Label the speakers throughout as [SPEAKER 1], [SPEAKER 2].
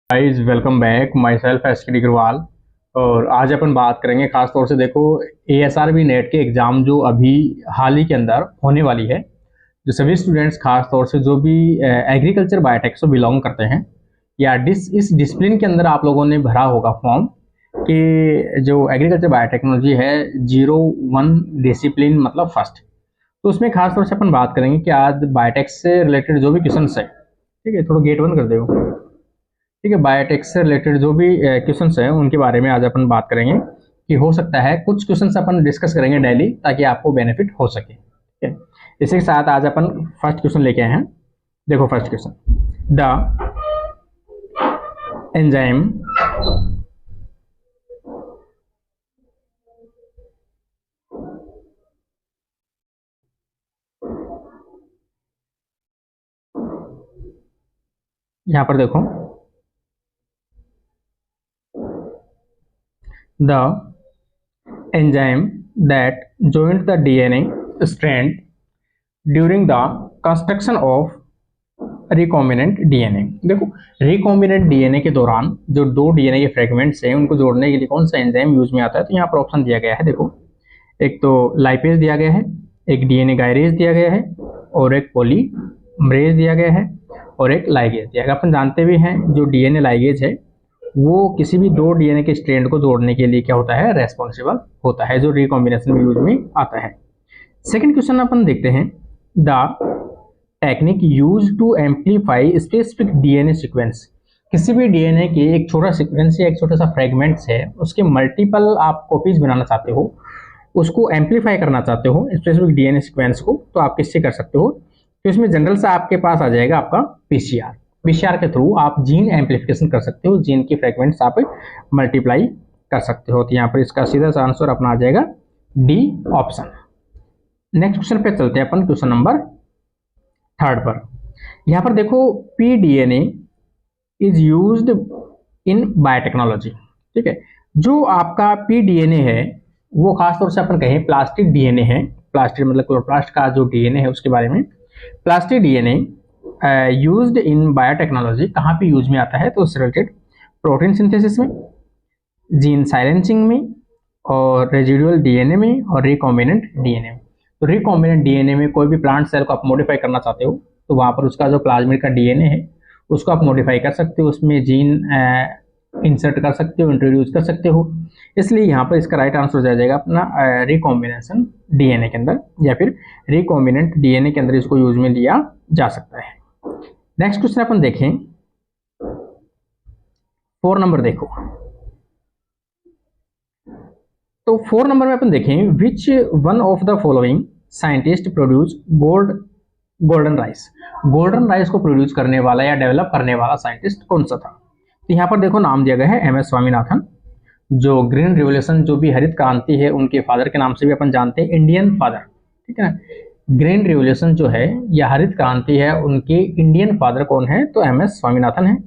[SPEAKER 1] Guys welcome back my self S के अग्रवाल। और आज अपन बात करेंगे खास तौर से देखो ASRB नेट के एग्जाम जो अभी हाल ही के अंदर होने वाली है। जो सभी स्टूडेंट्स खास तौर से जो भी एग्रीकल्चर बायोटेक से बिलोंग करते हैं या इस डिसिप्लिन के अंदर आप लोगों ने भरा होगा फॉर्म कि जो एग्रीकल्चर बायोटेक्नोलॉजी है 01 डिसिप्लिन मतलब फर्स्ट। तो उसमें खास तौर से अपन बात करेंगे कि आज बायोटेक से रिलेटेड जो भी क्वेश्चन है, ठीक है, थोड़ा गेट बंद कर दो। ठीक है, बायोटेक से रिलेटेड जो भी क्वेश्चंस हैं उनके बारे में आज अपन बात करेंगे कि हो सकता है कुछ क्वेश्चंस अपन डिस्कस करेंगे डेली ताकि आपको बेनिफिट हो सके। ठीक है, इसी के साथ आज अपन फर्स्ट क्वेश्चन लेके आए हैं। देखो फर्स्ट क्वेश्चन, द एंजाइम यहां पर देखो, the enzyme that joined the DNA strand during the construction of recombinant DNA. देखो, रिकॉम्बिनेंट डीएनए के दौरान जो दो डीएनए के फ्रेगमेंट्स हैं उनको जोड़ने के लिए कौन सा एंजाइम यूज में आता है, तो यहाँ पर ऑप्शन दिया गया है। देखो, एक तो लाइपेज दिया गया है, एक डीएनए गायरेज दिया गया है, और एक पॉलीमरेज दिया गया है, और एक लाइगेज दिया गया। अपन जानते भी हैं जो डीएनए लाइगेज है वो किसी भी दो डीएनए के स्ट्रैंड को जोड़ने के लिए क्या होता है, रेस्पॉन्सिबल होता है, जो रिकॉम्बिनेशन में यूज में आता है। सेकंड क्वेश्चन अपन देखते हैं, the technique use to amplify specific DNA sequence. किसी भी डीएनए के एक छोटा सीक्वेंस या एक छोटा सा फ्रेगमेंट्स है, उसके मल्टीपल आप कॉपीज बनाना चाहते हो, उसको एम्पलीफाई करना चाहते हो स्पेसिफिक डीएनए सीक्वेंस को, तो आप किससे कर सकते हो, तो इसमें जनरल से आपके पास आ जाएगा आपका पीसीआर। पीसीआर के थ्रू आप जीन एम्पलीफिकेशन कर सकते हो, जीन की फ्रेगमेंट्स आप मल्टीप्लाई कर सकते हो। तो यहाँ पर इसका सीधा सा आंसर अपना आ जाएगा डी ऑप्शन। नेक्स्ट क्वेश्चन पे चलते हैं अपन, क्वेश्चन नंबर थर्ड पर। यहाँ पर देखो, PDNA is used in biotechnology. ठीक है, जो आपका पीडीएनए है वो खासतौर से अपन कहें प्लास्टिक डीएनए है। प्लास्टिक मतलब क्लोरोप्लास्ट का जो डीएनए है उसके बारे में। Plastic DNA used in biotechnology कहाँ पे यूज में आता है, तो उससे रिलेटेड प्रोटीन सिंथेसिस में, जीन साइलेंसिंग में, और रेजिडुअल डीएनए में, और रिकॉम्बिनेंट डीएनए में। तो रिकॉम्बिनेंट डीएनए में कोई भी प्लांट सेल को आप मॉडिफाई करना चाहते हो तो वहां पर उसका जो प्लाज्मिड का डीएनए है उसको आप मॉडिफाई कर सकते हो, उसमें जीन इंसर्ट कर सकते हो, इंट्रोड्यूस कर सकते हो। इसलिए यहाँ पर इसका राइट आंसर हो जाएगा अपना रिकॉम्बिनेशन डीएनए के अंदर, या फिर रिकॉम्बिनेंट डीएनए के अंदर इसको यूज में लिया जा सकता है। नेक्स्ट क्वेश्चन अपन देखें, 4 नंबर देखो। तो 4 नंबर में अपन देखें, which one of the following scientist produce golden rice. Golden rice को प्रोड्यूस करने वाला या डेवलप करने वाला साइंटिस्ट कौन सा था, तो यहाँ पर देखो नाम दिया गया है MS स्वामीनाथन। जो ग्रीन रिवोल्यूशन जो भी हरित क्रांति है उनके फादर के नाम से भी अपन जानते हैं, इंडियन फादर। ठीक है ना, ग्रीन रिवोल्यूशन जो है या हरित क्रांति है उनके इंडियन फादर कौन है, तो MS स्वामीनाथन है।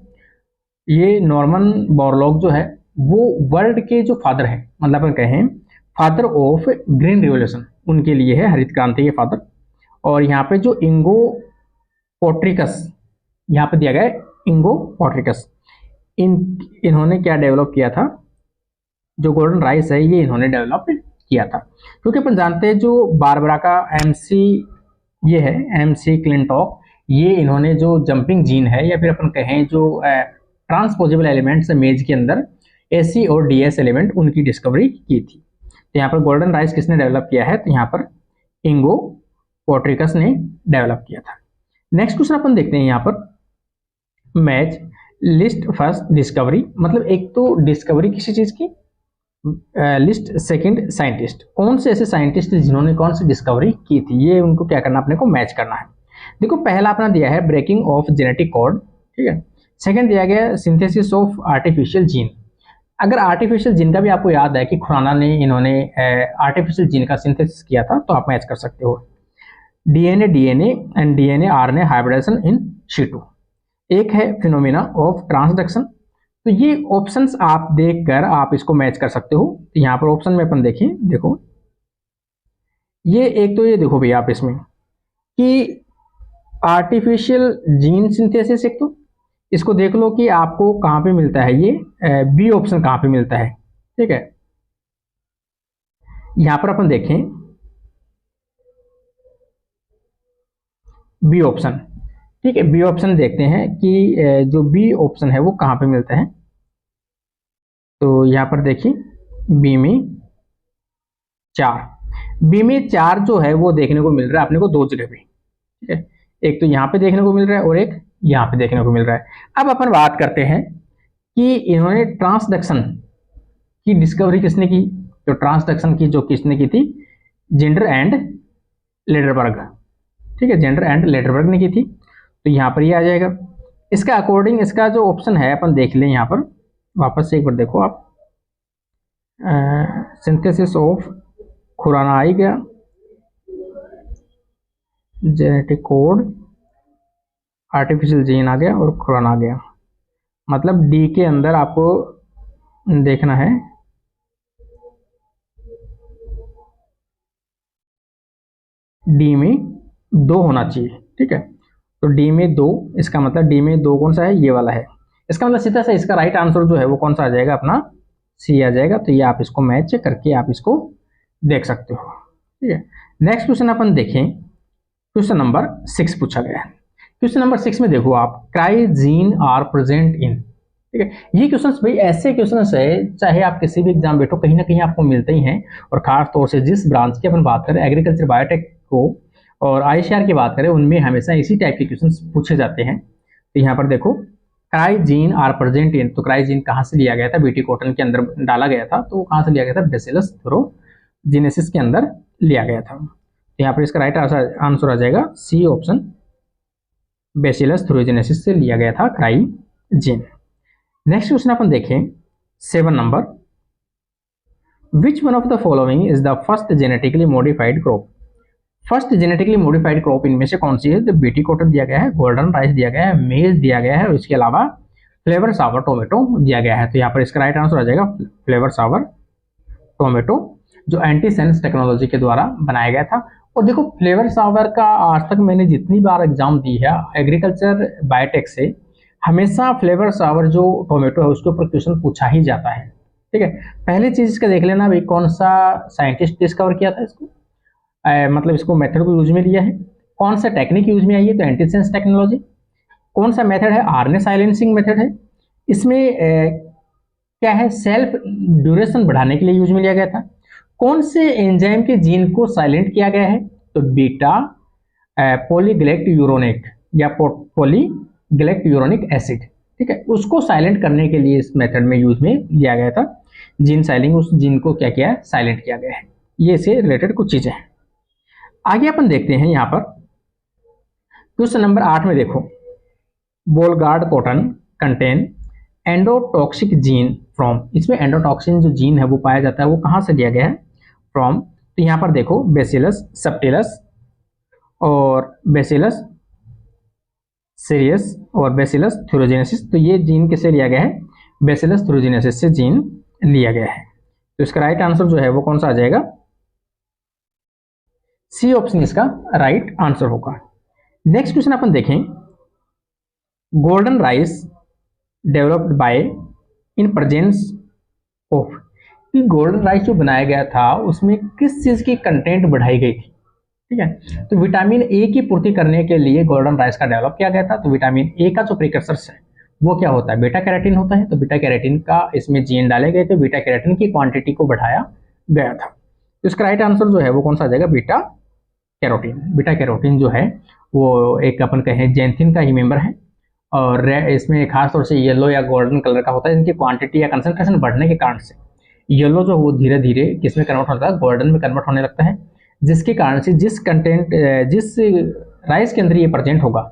[SPEAKER 1] ये नॉर्मन बोरलॉग जो है वो वर्ल्ड के जो फादर है, मतलब अपन कहें फादर ऑफ ग्रीन रिवोल्यूशन, उनके लिए है हरित क्रांति के फादर। और यहाँ पे जो इंगो पोट्रिकस यहाँ पे दिया गया है, इंगो पोट्रिकस, इन्होंने क्या डेवलप किया था, जो गोल्डन राइस है ये इन्होंने डेवलप किया था। क्योंकि अपन जानते हैं जो बारबरा का MC ये है, MC क्लिंटॉक, ये इन्होंने जो जंपिंग जीन है या फिर अपन कहें जो ट्रांसपोजेबल एलिमेंट्स मेज के अंदर AC और DS एलिमेंट उनकी डिस्कवरी की थी। तो यहाँ पर गोल्डन राइस किसने डेवलप किया है, तो यहाँ पर इंगो पोट्रिकस ने डेवलप किया था। नेक्स्ट क्वेश्चन अपन देखते हैं यहाँ पर, मैच लिस्ट फर्स्ट डिस्कवरी, मतलब एक तो डिस्कवरी किसी चीज की, लिस्ट सेकंड साइंटिस्ट, कौन से ऐसे साइंटिस्ट जिन्होंने कौन सी डिस्कवरी की थी, ये उनको क्या करना, अपने को मैच करना है। देखो, पहला अपना दिया है ब्रेकिंग ऑफ जेनेटिक कोड, ठीक है। सेकंड दिया गया सिंथेसिस ऑफ आर्टिफिशियल जीन। अगर आर्टिफिशियल जीन का भी आपको याद है कि खुराना ने इन्होंने आर्टिफिशियल जीन का सिंथेसिस किया था, तो आप मैच कर सकते हो। DNA and DNA RNA hybridisation in situ। एक है फिनोमिना ऑफ ट्रांसडक्शन। तो ये ऑप्शंस आप देखकर आप इसको मैच कर सकते हो। तो यहाँ पर ऑप्शन में अपन देखें, देखो ये एक तो ये देखो भैया आप इसमें कि आर्टिफिशियल जीन सिंथेसिस एक तो, इसको देख लो कि आपको कहाँ पे मिलता है, ये बी ऑप्शन कहाँ पे मिलता है। ठीक है, यहां पर अपन देखें बी ऑप्शन। ठीक है, बी ऑप्शन देखते हैं कि जो बी ऑप्शन है वो कहाँ पे मिलता है। तो यहाँ पर देखिए बी में 4, बी में 4 जो है वो देखने को मिल रहा है अपने को दो जगह पे। ठीक है, एक तो यहाँ पे देखने को मिल रहा है और एक यहाँ पे देखने को मिल रहा है। अब अपन बात करते हैं कि इन्होंने ट्रांसडक्शन की डिस्कवरी किसने की। तो ट्रांसडक्शन की जो किसने की थी, जेंडर एंड लेडरबर्ग। ठीक है, जेंडर एंड लेडरबर्ग ने की थी। तो यहाँ पर ये आ जाएगा। इसका अकॉर्डिंग इसका जो ऑप्शन है अपन देख लें, यहाँ पर वापस से एक बार देखो आप, सिंथेसिस ऑफ खुराना आ गया, जेनेटिक कोड, आर्टिफिशियल जीन आ गया और खुराना आ गया। मतलब डी के अंदर आपको देखना है डी में 2 होना चाहिए। ठीक है, तो डी में 2, इसका मतलब डी में 2 कौन सा है, ये वाला है। इसका मतलब सीधा सा इसका राइट आंसर जो है वो कौन सा आ जाएगा, अपना सी आ जाएगा। तो ये आप इसको मैच करके आप इसको देख सकते हो। ठीक है, नेक्स्ट क्वेश्चन अपन देखें, क्वेश्चन नंबर 6 पूछा गया है। क्वेश्चन नंबर 6 में देखो आप, क्राइजीन आर प्रेजेंट इन। ठीक है, ये क्वेश्चंस भाई ऐसे क्वेश्चंस है, चाहे आप किसी भी एग्जाम बैठो कहीं ना कहीं आपको मिलते ही हैं। और खास तौर से जिस ब्रांच की अपन बात करें, एग्रीकल्चर बायोटेक को और आईसीआर की बात करें, उनमें हमेशा इसी टाइप के क्वेश्चंस पूछे जाते हैं। तो यहाँ पर देखो क्राइजीन आर प्रेजेंट इन, तो क्राइजीन कहाँ से लिया गया था, बीटी कॉटन के अंदर डाला गया था। तो कहाँ से लिया गया था, बेसिलस थ्रोजेनेसिस के अंदर लिया गया था। तो यहाँ पर इसका राइट आंसर आ जाएगा सी ऑप्शन, बेसिलस थ्रोजेनेसिस से लिया गया था क्राइजीन। नेक्स्ट क्वेश्चन अपन देखें 7 number, which one of the following is the first genetically modified crop. First genetically modified crop इनमें से कौन सी है। तो बीटी कॉटन दिया गया है, गोल्डन राइस दिया गया है, मेज दिया गया है और इसके अलावा फ्लेवर सावर टोमेटो दिया गया है। तो यहाँ पर इसका राइट आंसर आ जाएगा फ्लेवर सावर टोमेटो, जो एंटी सेंस टेक्नोलॉजी के द्वारा बनाया गया था। और देखो फ्लेवर सावर का आज तक मैंने जितनी बार एग्जाम दी है एग्रीकल्चर बायोटेक से, हमेशा फ्लेवर सावर जो टोमेटो है उसके ऊपर क्वेश्चन पूछा ही जाता है। ठीक है, पहली चीज इसका देख लेना भाई, कौन सा साइंटिस्ट डिस्कवर किया था इसको, मतलब इसको मेथड को यूज में लिया है, कौन सा टेक्निक यूज में आई है, तो एंटीसेंस टेक्नोलॉजी। कौन सा मेथड है, आरएनए साइलेंसिंग मेथड है। इसमें क्या है, सेल्फ ड्यूरेशन बढ़ाने के लिए यूज में लिया गया था। कौन से एंजाइम के जीन को साइलेंट किया गया है, तो बीटा पॉलीग्लाइकोयूरोनिक या पॉलीग्लाइकोयूरोनिक एसिड। ठीक है, उसको साइलेंट करने के लिए इस मेथड में यूज में लिया गया था। जीन साइलिंग, उस जीन को क्या किया है, साइलेंट किया गया है। ये से रिलेटेड कुछ चीजें हैं। आगे अपन देखते हैं यहाँ पर क्वेश्चन नंबर 8 में देखो, Bollgard cotton contain endotoxic gene from. इसमें एंडोटॉक्सिन जो जीन है वो पाया जाता है, वो कहाँ से लिया गया है, फ्रॉम। तो यहाँ पर देखो बेसिलस सब्टिलस और बेसिलस सीरियस और बेसिलस थ्रोजेनेसिस। तो ये जीन किससे लिया गया है, बेसिलस थ्रोजेनेसिस से जीन लिया गया है। तो इसका राइट आंसर जो है वो कौन सा आ जाएगा, सी ऑप्शन इसका राइट आंसर होगा। नेक्स्ट क्वेश्चन अपन देखें, golden rice developed by in presence of. Golden rice जो बनाया गया था उसमें किस चीज की कंटेंट बढ़ाई गई थी। ठीक है, तो विटामिन ए की पूर्ति करने के लिए गोल्डन राइस का डेवलप किया गया था। तो विटामिन ए का जो प्रिकर्सर्स है वो क्या होता है, बीटा कैरोटीन होता है। तो बीटा कैरोटीन का इसमें जीन डाले गए थे, बीटा कैरोटीन की क्वांटिटी को बढ़ाया गया था। तो इसका राइट आंसर जो है वो कौन सा आ जाएगा, बीटा कैरोटीन। बीटा कैरोटीन जो है वो एक अपन कहें जेंथिन का ही मेंबर है और इसमें खासतौर से येलो या गोल्डन कलर का होता है। इनकी क्वांटिटी या कंसंट्रेशन बढ़ने के कारण से येलो जो वो धीरे धीरे किस में कन्वर्ट होता है, गोल्डन में कन्वर्ट होने लगता है, जिसके कारण से जिस राइस के अंदर ये प्रेजेंट होगा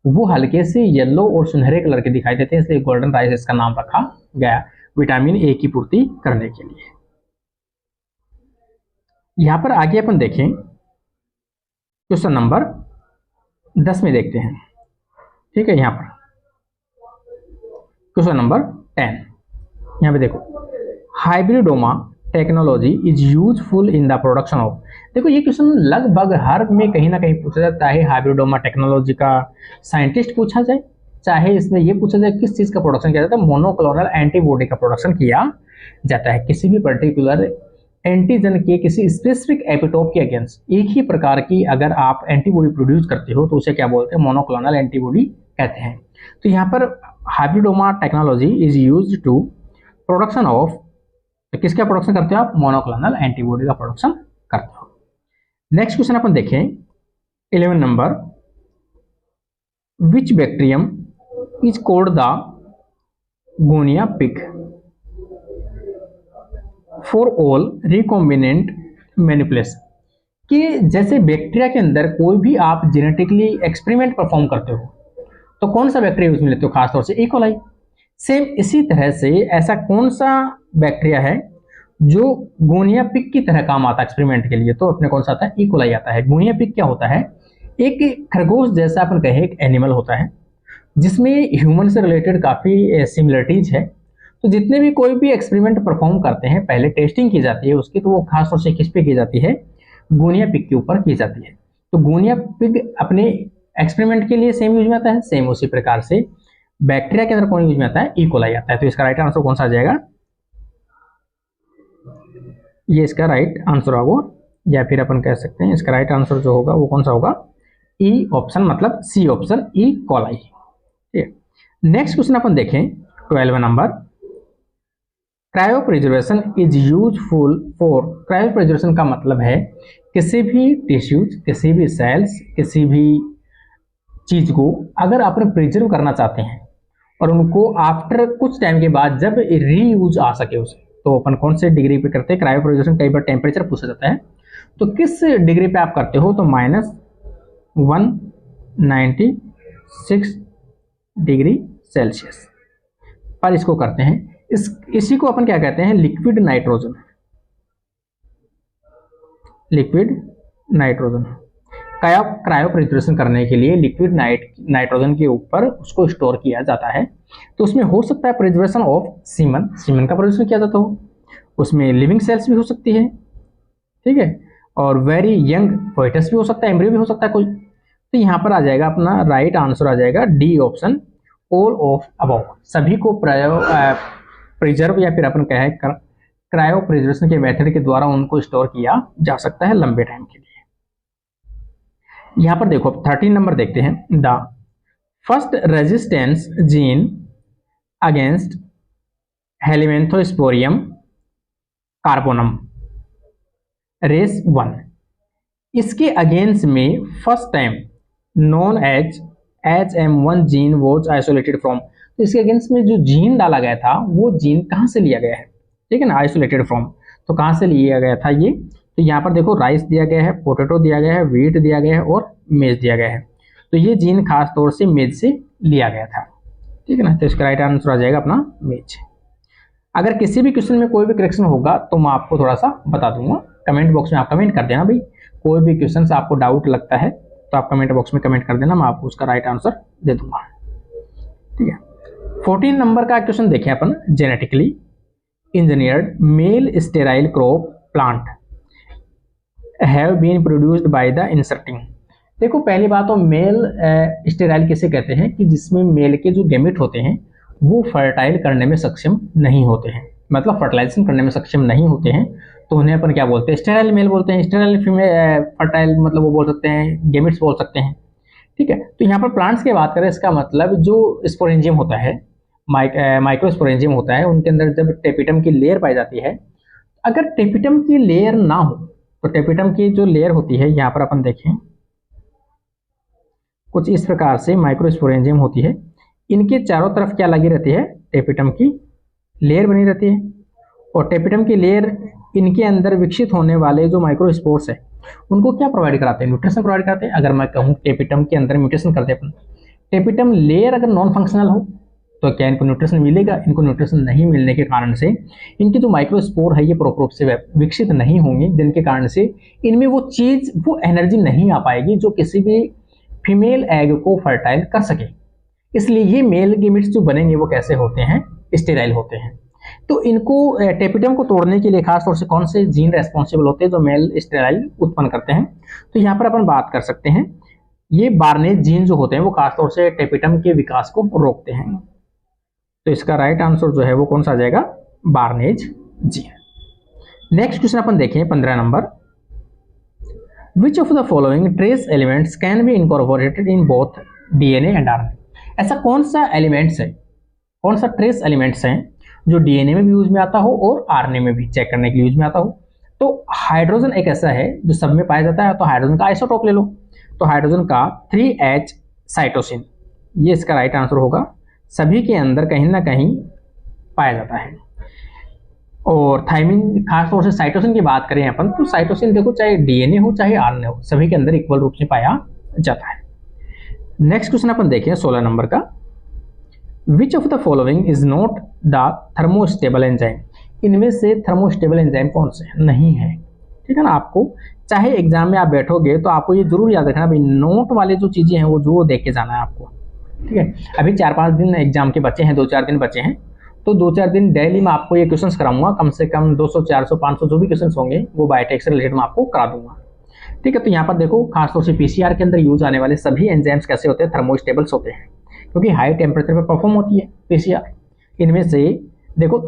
[SPEAKER 1] वो हल्के से येलो और सुनहरे कलर के दिखाई देते हैं, इसलिए गोल्डन राइस इसका नाम रखा गया विटामिन ए की पूर्ति करने के लिए। यहां पर आगे अपन देखें क्वेश्चन नंबर 10 में देखते हैं। ठीक है, यहां पर क्वेश्चन नंबर 10, यहां पे देखो, hybridoma technology is useful in the production of. देखो ये क्वेश्चन लगभग हर में कहीं ना कहीं पूछा जाता है, हाइब्रिडोमा टेक्नोलॉजी का साइंटिस्ट पूछा जाए चाहे इसमें ये पूछा जाए किस चीज का प्रोडक्शन किया जाता है, मोनोक्लोनल एंटीबॉडी का प्रोडक्शन किया जाता है। किसी भी पर्टिकुलर एंटीजन के किसी स्पेसिफिक एपिटोप के अगेंस्ट एक ही प्रकार की अगर आप एंटीबॉडी प्रोड्यूस करते हो तो उसे क्या बोलते हैं, मोनोक्लोनल एंटीबॉडी कहते हैं। तो यहाँ पर hybridoma technology is used to production of, किसका प्रोडक्शन करते हो आप, मोनोक्लोनल एंटीबॉडी का प्रोडक्शन करते हो। नेक्स्ट क्वेश्चन अपन देखें 11 number, which bacterium is called the guinea pig for all recombinant manipulation, कि जैसे बैक्टीरिया के अंदर कोई भी आप जेनेटिकली एक्सपेरिमेंट परफॉर्म करते हो तो कौन सा बैक्टीरिया यूज में लेते हो, खासतौर से इकोलाई। सेम इसी तरह से ऐसा कौन सा बैक्टीरिया है जो गोनिया पिग की तरह काम आता है एक्सपेरिमेंट के लिए, तो अपने कौन सा आता है, इकोलाई आता है। गोनिया पिग क्या होता है, एक खरगोश जैसा अपन कहे एक एनिमल होता है जिसमें ह्यूमन से रिलेटेड काफी सिमिलरिटीज है। तो जितने भी कोई भी एक्सपेरिमेंट परफॉर्म करते हैं पहले टेस्टिंग की जाती है उसकी, तो वो खासतौर से किस पे की जाती है, गोनिया पिग के ऊपर की जाती है। तो गोनिया पिग अपने एक्सपेरिमेंट के लिए सेम यूज में आता है, सेम उसी प्रकार से बैक्टीरिया के अंदर कौन यूज में आता है, इकोलाई आता है। तो इसका राइट आंसर कौन सा आ जाएगा, ये इसका राइट आंसर होगा, या फिर अपन कह सकते हैं इसका राइट आंसर जो होगा वो कौन सा होगा, ई ऑप्शन, मतलब सी ऑप्शन, ई कोलाई। ठीक है, नेक्स्ट क्वेश्चन अपन देखें 12 number, cryo preservation is useful for, cryo preservation का मतलब है किसी भी टिश्यूज, किसी भी सेल्स, किसी भी चीज को अगर आपने प्रिजर्व करना चाहते हैं और उनको आफ्टर कुछ टाइम के बाद जब रीयूज आ सके उसे, तो अपन कौन से डिग्री पे करते हैं क्रायो प्रिजर्वेशन। कई बार टेम्परेचर पूछा जाता है, तो किस डिग्री पे आप करते हो, तो -196 डिग्री सेल्सियस पर इसको करते हैं। इसी को अपन क्या कहते हैं, liquid nitrogen, liquid nitrogen. Cryo preservation करने के लिए लिक्विड नाइट्रोजन के ऊपर उसको स्टोर किया जाता है। तो उसमें हो सकता है प्रिजर्वेशन ऑफ सीमन, सीमन का प्रिजर्वेशन किया जाता हो, उसमें लिविंग सेल्स भी हो सकती है, ठीक है, और वेरी यंग फोइटस भी हो सकता है, एम्ब्रियो भी हो सकता है कोई। तो यहाँ पर आ जाएगा अपना राइट आंसर आ जाएगा D option, all of above, सभी को प्रिजर्व या फिर अपन कहें क्रायो प्रिजर्वेशन के मेथड के द्वारा उनको स्टोर किया जा सकता है लंबे टाइम के लिए। यहां पर देखो 13 नंबर देखते हैं, the first resistance gene against Helminthosporium carbonum race 1, इसके अगेंस्ट में first time known as HM1 gene was isolated from, तो इसके अगेंस्ट में जो जीन डाला गया था वो जीन कहां से लिया गया है, ठीक है ना, आइसोलेटेड फ्रॉम, तो कहां से लिया गया था ये, तो यहाँ पर देखो राइस दिया गया है, पोटैटो दिया गया है, व्हीट दिया गया है और मेज दिया गया है। तो ये जीन खास तौर से मेज से लिया गया था, ठीक है ना, तो इसका राइट आंसर आ जाएगा अपना मेज। अगर किसी भी क्वेश्चन में कोई भी करेक्शन होगा तो मैं आपको थोड़ा सा बता दूंगा, कमेंट बॉक्स में आप कमेंट कर देना भाई, कोई भी क्वेश्चन से आपको डाउट लगता है तो आप कमेंट बॉक्स में कमेंट कर देना, मैं आपको उसका राइट आंसर दे दूंगा, ठीक है। 14 नंबर का क्वेश्चन देखें अपन, genetically engineered male sterile crop plant have been produced by the inserting. देखो पहली बात तो मेल स्टेराइल किसे कहते हैं, कि जिसमें मेल के जो गैमेट होते हैं वो फर्टाइल करने में सक्षम नहीं होते हैं, मतलब फर्टिलाइजेशन करने में सक्षम नहीं होते हैं, तो उन्हें अपन क्या बोलते हैं, स्टेराइल मेल बोलते हैं। स्टेराइल फीमेल फर्टाइल मतलब वो बोल सकते हैं, गैमेट्स बोल सकते हैं, ठीक है। तो यहाँ पर प्लांट्स की बात करें, इसका मतलब जो स्पोरेंजियम होता है, माइक्रोस्पोरेंजियम होता है, उनके अंदर जब टेपिटम की लेयर पाई जाती है, अगर टेपिटम की लेयर ना हो तो टेपिटम की जो लेयर होती है, यहाँ पर अपन देखें कुछ इस प्रकार से माइक्रोस्पोरेंजियम होती है, इनके चारों तरफ क्या लगी रहती है, टेपिटम की लेयर बनी रहती है, और टेपिटम की लेयर इनके अंदर विकसित होने वाले जो माइक्रोस्पोर्स है उनको क्या प्रोवाइड कराते हैं, न्यूट्रिशन प्रोवाइड कराते हैं। अगर मैं कहूँ टेपिटम के अंदर म्यूटेशन करते हैं, टेपिटम लेयर अगर नॉन फंक्शनल हो तो क्या इनको न्यूट्रिशन मिलेगा, इनको न्यूट्रिशन नहीं मिलने के कारण से इनके जो माइक्रोस्पोर है ये प्रॉपर रूप से विकसित नहीं होंगे, जिनके कारण से इनमें वो चीज, वो एनर्जी नहीं आ पाएगी जो किसी भी फीमेल एग को फर्टाइल कर सके। इसलिए ये मेल गैमेट्स जो बनेंगे वो कैसे होते हैं, स्टेराइल होते हैं। तो इनको टेपिटम को तोड़ने के लिए खास तौर से कौन से जीन रेस्पॉन्सिबल होते हैं जो मेल स्टेराइल उत्पन्न करते हैं, तो यहाँ पर अपन बात कर सकते हैं ये बार्नेज जीन जो होते हैं वो खासतौर से टेपिटम के विकास को रोकते हैं। तो इसका राइट आंसर जो है वो कौन सा आ जाएगा, बार्नेज जीन। नेक्स्ट क्वेश्चन अपन देखें 15 number, which of the following trace elements can be incorporated in both DNA and RNA. ऐसा कौन सा एलिमेंट्स है, कौन सा ट्रेस एलिमेंट्स हैं जो डीएनए में भी यूज में आता हो और आरएनए में भी चेक करने के लिए यूज में आता हो। तो हाइड्रोजन एक ऐसा है जो सब में पाया जाता है, तो हाइड्रोजन का आइसोटोप ले लो, तो हाइड्रोजन का 3H साइटोसिन, ये इसका राइट आंसर होगा, सभी के अंदर कहीं ना कहीं पाया जाता है। और थायमिन, खासतौर से साइटोसिन की बात करें अपन, तो साइटोसिन देखो चाहे डीएनए हो चाहे आरएनए हो, सभी के अंदर इक्वल रूप से पाया जाता है। नेक्स्ट क्वेश्चन अपन देखें 16 नंबर का, विच of the following is not the thermostable enzyme. इनमें से थर्मोस्टेबल एंजाइम कौन से नहीं है, ठीक है ना। आपको चाहे एग्जाम में आप बैठोगे तो आपको ये जरूर याद रखना भाई, नोट वाले जो चीजें हैं वो जरूर देख के जाना है आपको, ठीक है। अभी 4-5 दिन एग्जाम के बचे हैं, 2-4 दिन बचे हैं, तो 2-4 दिन डेली मैं आपको ये क्वेश्चंस कराऊंगा, कम से कम 200, 400, 500 जो भी क्वेश्चंस होंगे वो बायोटेक से रिलेटेड मैं आपको करा दूंगा, ठीक है। तो यहाँ पर देखो खासतौर से पीसीआर के अंदर यूज आने वाले सभी एंजाइम्स कैसे होते हैं, थर्मोस्टेबल्स होते हैं, क्योंकि हाई टेम्परेचर पर परफॉर्म होती है पीसीआर। इनमें से देखो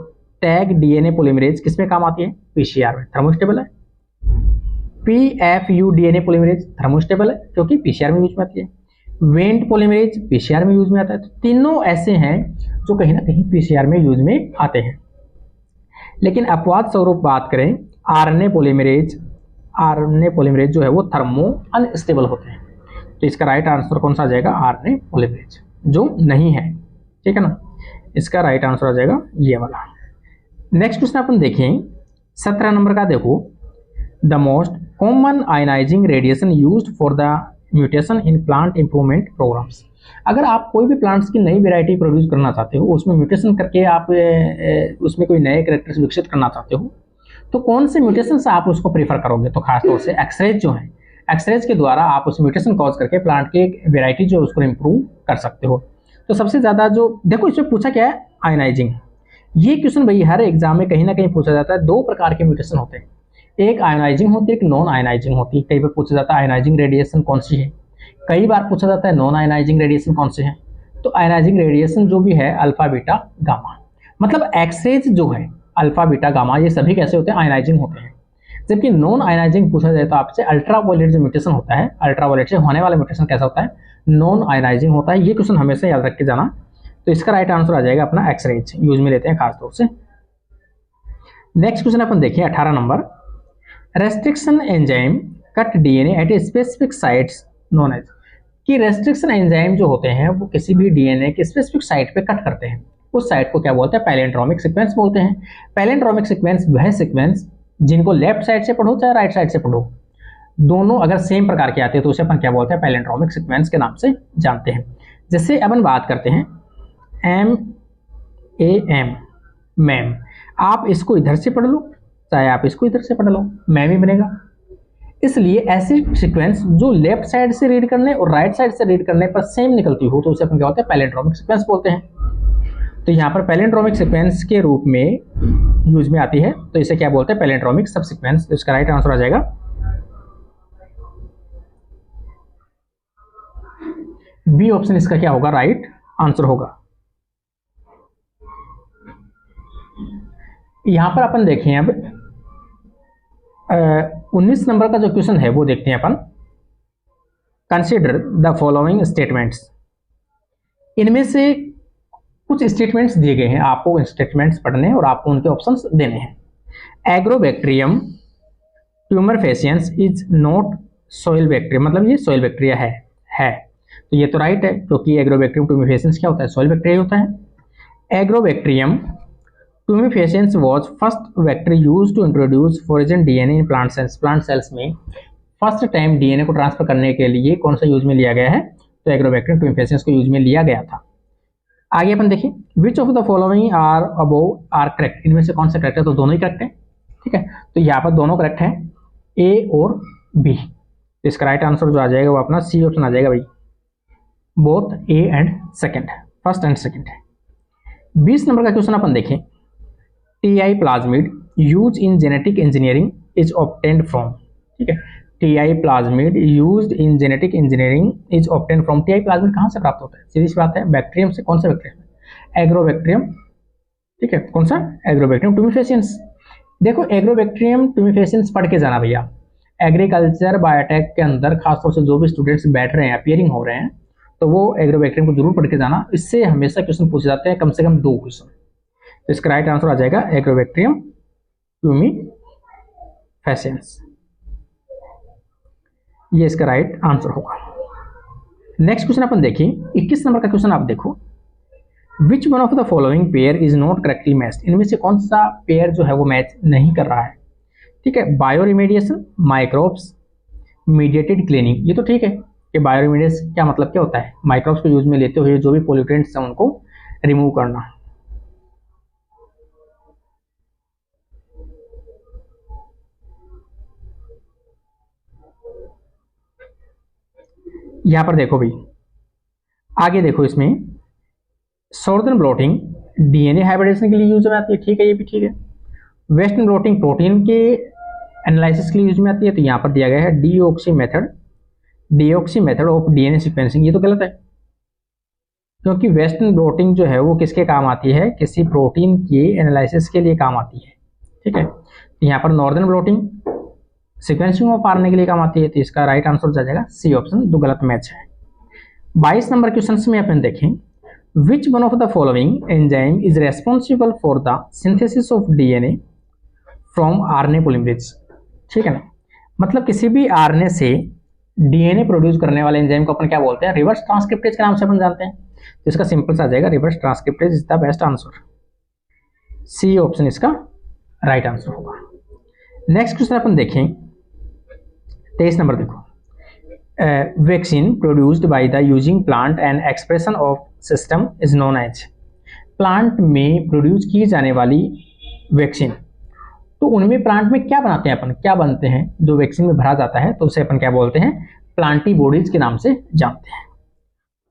[SPEAKER 1] टैग डीएनए पॉलीमरेज किसमें काम आती है, पीसीआर में, थर्मोस्टेबल है। पीएफयू डीएनए पॉलीमरेज थर्मोस्टेबल है क्योंकि पीसीआर में यूज में आती है। वेंट पॉलीमरेज पीसीआर में यूज में आता है। तो तीनों ऐसे हैं जो कहीं ना कहीं पीसीआर में यूज में आते हैं। लेकिन अपवाद स्वरूप बात करें, आरएनए पॉलीमरेज जो है वो थर्मो अनस्टेबल होते हैं। तो इसका राइट आंसर कौन सा आ जाएगा, आरएनए पॉलीमरेज जो नहीं है, ठीक है ना। इसका राइट आंसर आ जाएगा ये वाला। नेक्स्ट क्वेश्चन अपन देखें 17 नंबर का, देखो the most common ionising radiation used for the mutation in plant improvement programmes. अगर आप कोई भी प्लांट्स की नई वेराइटी प्रोड्यूस करना चाहते हो, उसमें म्यूटेशन करके आप उसमें कोई नए कैरेक्टर्स विकसित करना चाहते हो, तो कौन से म्यूटेशन से आप उसको प्रीफर करोगे। तो खासतौर से एक्सरेज जो है, एक्सरेज के द्वारा आप उस म्यूटेशन कॉज करके प्लांट की एक वेराइटी जो उसको इंप्रूव कर सकते हो। तो सबसे ज़्यादा जो देखो इसमें पूछा क्या है, आयनाइजिंग। ये क्वेश्चन भाई हर एग्जाम में कहीं ना कहीं पूछा जाता है। 2 प्रकार के म्यूटेशन होते हैं, एक आयनाइजिंग होती है, एक नॉन आयनाइजिंग होती है। कई बार पूछा जाता है आयनाइजिंग रेडिएशन कौन सी है, कई बार पूछा जाता है नॉन आयनाइजिंग रेडिएशन कौन से है। तो आयनाइजिंग रेडिएशन जो भी है अल्फा बीटा गामा, मतलब एक्सरेज जो है अल्फा बीटा गामा, ये सभी कैसे होते हैं, आयनाइजिंग होते हैं। जबकि नॉन आयनाइजिंग पूछा जाए तो आपसे अल्ट्रावायलेट जो म्यूटेशन होता है, अल्ट्रावायलेट से होने वाला म्यूटेशन कैसा होता है, नॉन आयनाइजिंग होता है। ये क्वेश्चन हमेशा याद रख के जाना। तो इसका राइट आंसर आ जाएगा अपना एक्सरेज, यूज में लेते हैं खासतौर से। नेक्स्ट क्वेश्चन अपन देखिए 18 number, restriction enzyme cut DNA at a specific sites known as. कि रेस्ट्रिक्शन एंजाइम जो होते हैं वो किसी भी डीएनए के स्पेसिफिक साइट पे कट करते हैं, उस साइट को क्या बोलते हैं, पैलेंड्रोमिक सीक्वेंस बोलते हैं। पैलेंड्रोमिक सीक्वेंस वह सीक्वेंस जिनको लेफ्ट साइड से पढ़ो चाहे राइट साइड से पढ़ो, दोनों अगर सेम प्रकार के आते हैं तो उसे अपन क्या बोलते हैं, पैलेंड्रोमिक सीक्वेंस के नाम से जानते हैं। जैसे अपन बात करते हैं MAM, मैम, आप इसको इधर से पढ़ लो चाहे आप इसको इधर से पढ़ लो, मैम ही बनेगा। इसलिए ऐसे सीक्वेंस जो लेफ्ट साइड से रीड करने और राइट साइड से रीड करने पर सेम निकलती हो तो उसे अपन क्या बोलते हैं, पैलेंड्रोमिक सीक्वेंस बोलते हैं। तो यहाँ पर पैलेंड्रोमिक सीक्वेंस के रूप में यूज में आती है, तो इसे क्या बोलते हैं, पैलेंड्रोमिक सब सीक्वेंस। तो इसका राइट आंसर आ जाएगा बी ऑप्शन, इसका क्या होगा, राइट आंसर होगा। यहां पर अपन देखें अब 19 नंबर का जो क्वेश्चन है वो देखते हैं अपन। Consider the following statements. इनमें से कुछ स्टेटमेंट्स दिए गए हैं, आपको इन स्टेटमेंट्स पढ़ने और आपको उनके ऑप्शंस देने हैं। Agrobacterium tumefaciens is not soil bacteria, मतलब ये सोइल बैक्टीरिया है। तो ये तो राइट है क्योंकि एग्रोबैक्टीरियम ट्यूमरफेसियंस क्या होता है, सोइल बैक्टीरिया होता है। Agrobacterium tumefaciens was first bacteria used to introduce foreign DNA in plant cells. Plant cells में फर्स्ट टाइम डीएनए को ट्रांसफर करने के लिए कौन सा यूज में लिया गया है, तो एग्रोबैक्टीरियम ट्यूमरफेसियंस को यूज में लिया गया था। आगे अपन देखिए, which of the following are above are correct. इनमें से कौन सा करेक्ट है, तो दोनों ही करेक्ट है, ठीक है। तो यहाँ पर दोनों करेक्ट है, ए और बी। तो इसका राइट आंसर जो आ जाएगा वो अपना सी ऑप्शन आ जाएगा भाई, both A and second, first and second है। 20 नंबर का क्वेश्चन अपन देखें, TI plasmid use in genetic engineering is obtained from, ठीक है। TI plasmid used in genetic engineering is obtain from. TI plasmid कहाँ से प्राप्त होता है? सीधी सी बात है, बैक्टीरियम से। कौन सा बैक्टीरियम? एग्रोबैक्टीरियम। ठीक है, कौन सा? एग्रोबैक्टीरियम टुमिफेसिएंस। देखो एग्रोबैक्टीरियम टुमिफेसिएंस पढ़ के जाना भैया। एग्रीकल्चर बायोटेक के अंदर खासतौर से जो भी स्टूडेंट्स बैठ रहे हैं, अपियरिंग हो रहे हैं, तो वो एग्रोबैक्टीरियम को जरूर पढ़ के जाना। इससे हमेशा क्वेश्चन पूछे जाते हैं, कम से कम 2 क्वेश्चन। तो इसका राइट आंसर आ जाएगा एग्रोबैक्टीरियम टुमिफेसिएंस, ये इसका राइट आंसर होगा। नेक्स्ट क्वेश्चन अपन देखिए, 21 नंबर का क्वेश्चन आप देखो। Which one of the following pair is not correctly matched? इनमें से कौन सा पेयर जो है वो मैच नहीं कर रहा है? ठीक है, bio remediation, microbes, mediated cleaning. ये तो ठीक है कि बायो रिमेडिएशन क्या मतलब क्या होता है? माइक्रोब्स को यूज में लेते हुए जो भी पोल्यूटेंट्स हैं उनको रिमूव करना। यहां पर देखो भाई, आगे देखो, इसमें सॉर्दर्न ब्लॉटिंग डीएनए हाइब्रिडेशन के लिए यूज में आती है, ठीक है, ये भी ठीक है। वेस्टर्न ब्लॉटिंग प्रोटीन के एनालिसिस के लिए यूज में आती है, तो यहाँ पर दिया गया है deoxy method of DNA sequencing. ये तो गलत है, क्योंकि वेस्टर्न ब्लॉटिंग जो है वो किसके काम आती है? किसी प्रोटीन के एनालिसिस के लिए काम आती है, ठीक है। तो यहाँ पर northern blotting sequencing of RNA के लिए काम आती है, तो इसका राइट आंसर हो जाएगा सी ऑप्शन, जो गलत मैच है। 22 नंबर क्वेश्चन में अपन देखें, which one of the following enzyme is responsible for the synthesis of DNA from RNA polymerase? ठीक है ना, मतलब किसी भी आरएनए से डीएनए प्रोड्यूस करने वाले एंजाइम को अपन क्या बोलते हैं? रिवर्स ट्रांसक्रिप्टेज के नाम से अपन जानते हैं। तो इसका सिंपल सा आ जाएगा reverse transcriptase is the best answer, C option इसका राइट आंसर होगा। नेक्स्ट क्वेश्चन अपन देखें, 23 नंबर देखो। Vaccine produced by the using plant and expression of system is known as. Plant में प्रोड्यूस की जाने वाली वैक्सीन, तो उनमें प्लांट में क्या बनाते हैं अपन, क्या बनते हैं जो वैक्सीन में भरा जाता है, तो उसे अपन क्या बोलते हैं? प्लांटी बॉडीज के नाम से जानते हैं।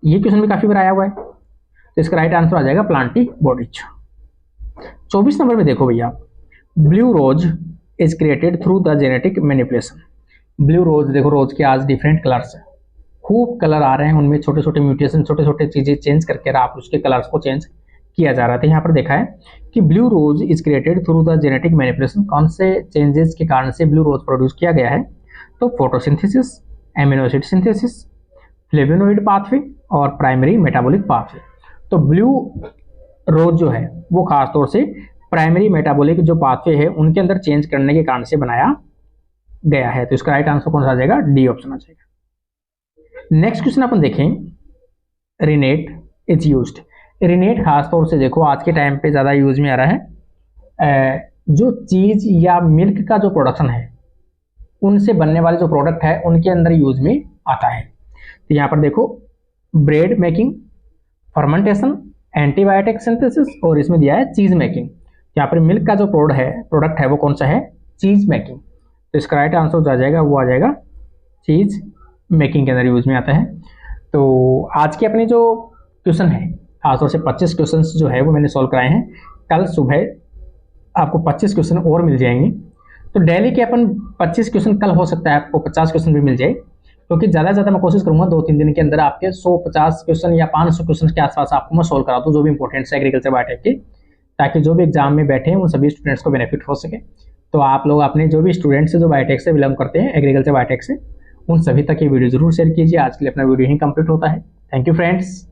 [SPEAKER 1] ये क्वेश्चन भी काफी बार आया हुआ है, तो इसका राइट आंसर आ जाएगा प्लांटी बॉडीज। 24 नंबर में देखो भैया, blue rose is created through the genetic manipulation. Blue rose, देखो रोज के आज डिफरेंट कलर्स हैं, खूब कलर आ रहे हैं, उनमें छोटे छोटे म्यूटेशन, छोटे छोटे चीजें चेंज करके आप उसके कलर्स को चेंज किया जा रहा था। यहाँ पर देखा है कि blue rose is created through the genetic manipulation. कौन से चेंजेस के कारण से ब्लू रोज प्रोड्यूस किया गया है? तो photosynthesis, amino acid synthesis, flavonoid pathway और प्राइमरी मेटाबॉलिक पाथवे। तो ब्लू रोज जो है वो खासतौर से प्राइमरी मेटाबॉलिक जो पाथवे है उनके अंदर चेंज करने के कारण से बनाया गया है। तो इसका राइट आंसर कौन सा आ जाएगा? डी ऑप्शन आ जाएगा। नेक्स्ट क्वेश्चन अपन देखें, रिनेट इज यूज्ड। रिनेट खासतौर से देखो आज के टाइम पे ज़्यादा यूज में आ रहा है, जो चीज़ या मिल्क का जो प्रोडक्शन है उनसे बनने वाले जो प्रोडक्ट है उनके अंदर यूज में आता है। तो यहाँ पर देखो, bread making, fermentation, antibiotic synthesis और इसमें दिया है चीज़ मेकिंग। यहाँ पर मिल्क का जो प्रोडक्ट है वो कौन सा है? चीज़ मेकिंग। तो इसका राइट आंसर जो आ जाएगा वो आ जाएगा चीज़ मेकिंग के अंदर यूज में आता है। तो आज की अपनी जो क्वेश्चन है खासतौर से 25 क्वेश्चन जो है वो मैंने सॉल्व कराए हैं। कल सुबह आपको 25 क्वेश्चन और मिल जाएंगे। तो डेली के अपन 25 क्वेश्चन, कल हो सकता है आपको 50 क्वेश्चन भी मिल जाए, क्योंकि ज़्यादा से ज़्यादा मैं कोशिश करूंगा 2-3 दिन के अंदर आपके 150 क्वेश्चन या 500 क्वेश्चन के आसपास आपको मैं सॉल्व करा दूँ, जो भी इंपॉर्टेंट है एग्रीकल्चर बायोटेक के, ताकि जो भी एग्जाम में बैठे हैं उन सभी स्टूडेंट्स को बेनिफिट हो सके। तो आप लोग अपने जो भी स्टूडेंट्स जो बायोटेक से बिलोंग करते हैं, एग्रीकल्चर बायोटेक से, उन सभी तक ये वीडियो जरूर शेयर कीजिए। आज के लिए अपना वीडियो ही कंप्लीट होता है। Thank you friends.